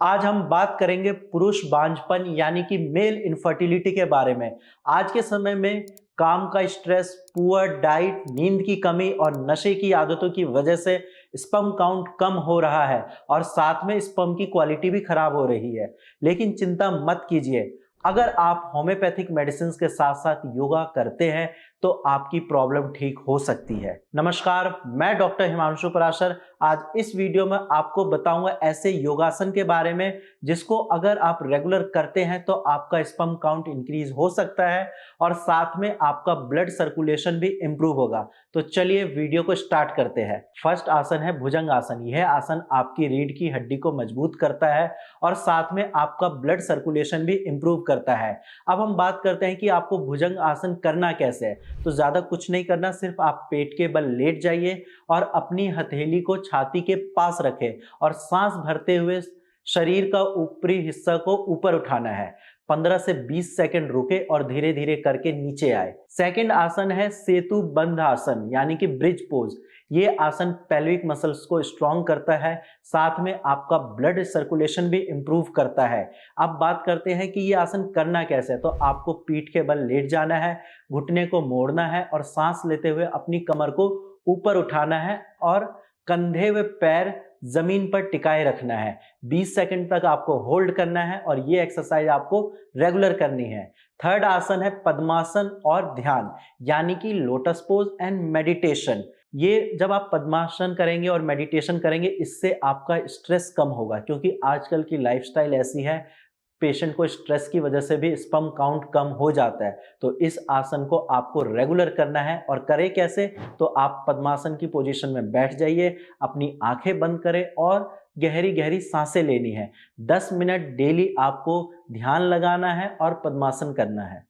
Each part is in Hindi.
आज हम बात करेंगे पुरुष बांझपन यानी कि मेल इनफर्टिलिटी के बारे में। आज के समय में काम का स्ट्रेस, पुअर डाइट, नींद की कमी और नशे की आदतों की वजह से स्पर्म काउंट कम हो रहा है और साथ में स्पर्म की क्वालिटी भी खराब हो रही है। लेकिन चिंता मत कीजिए, अगर आप होम्योपैथिक मेडिसिन के साथ साथ योगा करते हैं तो आपकी प्रॉब्लम ठीक हो सकती है। नमस्कार, मैं डॉक्टर हिमांशु पराशर। आज इस वीडियो में आपको बताऊंगा ऐसे योगासन के बारे में जिसको अगर आप रेगुलर करते हैं तो आपका स्पर्म काउंट इंक्रीज हो सकता है और साथ में आपका ब्लड सर्कुलेशन भी इंप्रूव होगा। तो चलिए वीडियो को स्टार्ट करते हैं। फर्स्ट आसन है भुजंग आसन। यह आसन आपकी रीढ़ की हड्डी को मजबूत करता है और साथ में आपका ब्लड सर्कुलेशन भी इंप्रूव करता है। अब हम बात करते हैं कि आपको भुजंग आसन करना कैसे है। तो ज्यादा कुछ नहीं करना, सिर्फ आप पेट के बल लेट जाइए और अपनी हथेली को छाती के पास रखें और सांस भरते हुए शरीर का ऊपरी हिस्सा को ऊपर उठाना है। 15 से 20 सेकंड रुके और धीरे धीरे करके नीचे आए। सेकंड आसन है सेतु बंध आसन यानी कि ब्रिज पोज। ये आसन पेल्विक मसल्स को स्ट्रॉन्ग करता है, साथ में आपका ब्लड सर्कुलेशन भी इंप्रूव करता है। अब बात करते हैं कि ये आसन करना कैसे है। तो आपको पीठ के बल लेट जाना है, घुटने को मोड़ना है और सांस लेते हुए अपनी कमर को ऊपर उठाना है और कंधे व पैर जमीन पर टिकाए रखना है। 20 सेकंड तक आपको होल्ड करना है और ये एक्सरसाइज आपको रेगुलर करनी है। थर्ड आसन है पद्मासन और ध्यान यानी कि लोटस पोज एंड मेडिटेशन। ये जब आप पद्मासन करेंगे और मेडिटेशन करेंगे, इससे आपका स्ट्रेस कम होगा, क्योंकि आजकल की लाइफस्टाइल ऐसी है, पेशेंट को स्ट्रेस की वजह से भी स्पर्म काउंट कम हो जाता है। तो इस आसन को आपको रेगुलर करना है। और करें कैसे? तो आप पद्मासन की पोजीशन में बैठ जाइए, अपनी आंखें बंद करें और गहरी गहरी सांसें लेनी है। 10 मिनट डेली आपको ध्यान लगाना है और पद्मासन करना है।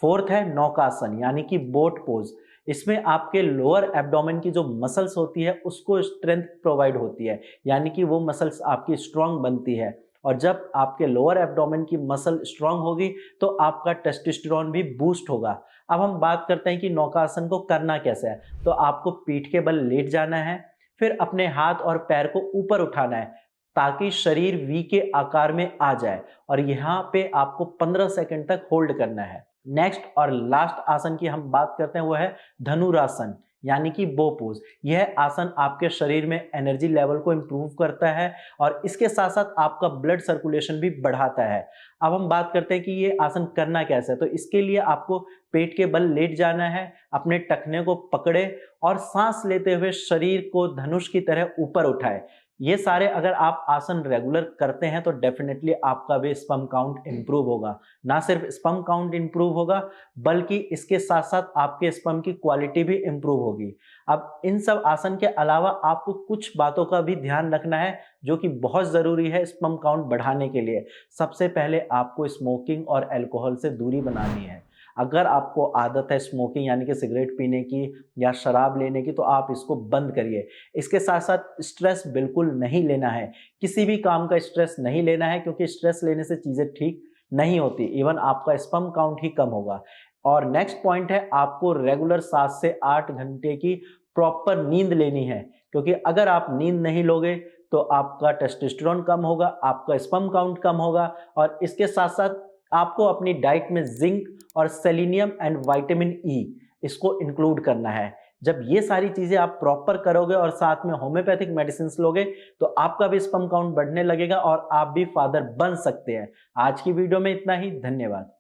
फोर्थ है नौकासन यानी कि बोट पोज। इसमें आपके लोअर एब्डोमेन की जो मसल्स होती है उसको स्ट्रेंथ प्रोवाइड होती है, यानी कि वो मसल्स आपकी स्ट्रांग बनती है। और जब आपके लोअर एब्डोमेन की मसल स्ट्रांग होगी तो आपका टेस्टोस्टेरोन भी बूस्ट होगा। अब हम बात करते हैं कि नौकासन को करना कैसे है। तो आपको पीठ के बल लेट जाना है, फिर अपने हाथ और पैर को ऊपर उठाना है ताकि शरीर वी के आकार में आ जाए और यहाँ पे आपको 15 सेकंड तक होल्ड करना है। नेक्स्ट और लास्ट आसन की हम बात करते हैं वो है धनुरासन यानी कि बो पोज। यह आसन आपके शरीर में एनर्जी लेवल को इंप्रूव करता है और इसके साथ साथ आपका ब्लड सर्कुलेशन भी बढ़ाता है। अब हम बात करते हैं कि ये आसन करना कैसे है। तो इसके लिए आपको पेट के बल लेट जाना है, अपने टखने को पकड़े और सांस लेते हुए शरीर को धनुष की तरह ऊपर उठाए। ये सारे अगर आप आसन रेगुलर करते हैं तो डेफिनेटली आपका भी स्पर्म काउंट इंप्रूव होगा। ना सिर्फ स्पर्म काउंट इंप्रूव होगा बल्कि इसके साथ साथ आपके स्पर्म की क्वालिटी भी इंप्रूव होगी। अब इन सब आसन के अलावा आपको कुछ बातों का भी ध्यान रखना है जो कि बहुत ज़रूरी है स्पर्म काउंट बढ़ाने के लिए। सबसे पहले आपको स्मोकिंग और अल्कोहल से दूरी बनानी है। अगर आपको आदत है स्मोकिंग यानी कि सिगरेट पीने की या शराब लेने की, तो आप इसको बंद करिए। इसके साथ साथ स्ट्रेस बिल्कुल नहीं लेना है, किसी भी काम का स्ट्रेस नहीं लेना है, क्योंकि स्ट्रेस लेने से चीज़ें ठीक नहीं होती, इवन आपका स्पर्म काउंट ही कम होगा। और नेक्स्ट पॉइंट है आपको रेगुलर 7 से 8 घंटे की प्रॉपर नींद लेनी है, क्योंकि अगर आप नींद नहीं लोगे तो आपका टेस्टोस्टेरोन कम होगा, आपका स्पर्म काउंट कम होगा। और इसके साथ साथ आपको अपनी डाइट में जिंक और सेलेनियम एंड विटामिन ई इसको इंक्लूड करना है। जब ये सारी चीजें आप प्रॉपर करोगे और साथ में होम्योपैथिक मेडिसिन लोगे तो आपका भी स्पर्म काउंट बढ़ने लगेगा और आप भी फादर बन सकते हैं। आज की वीडियो में इतना ही। धन्यवाद।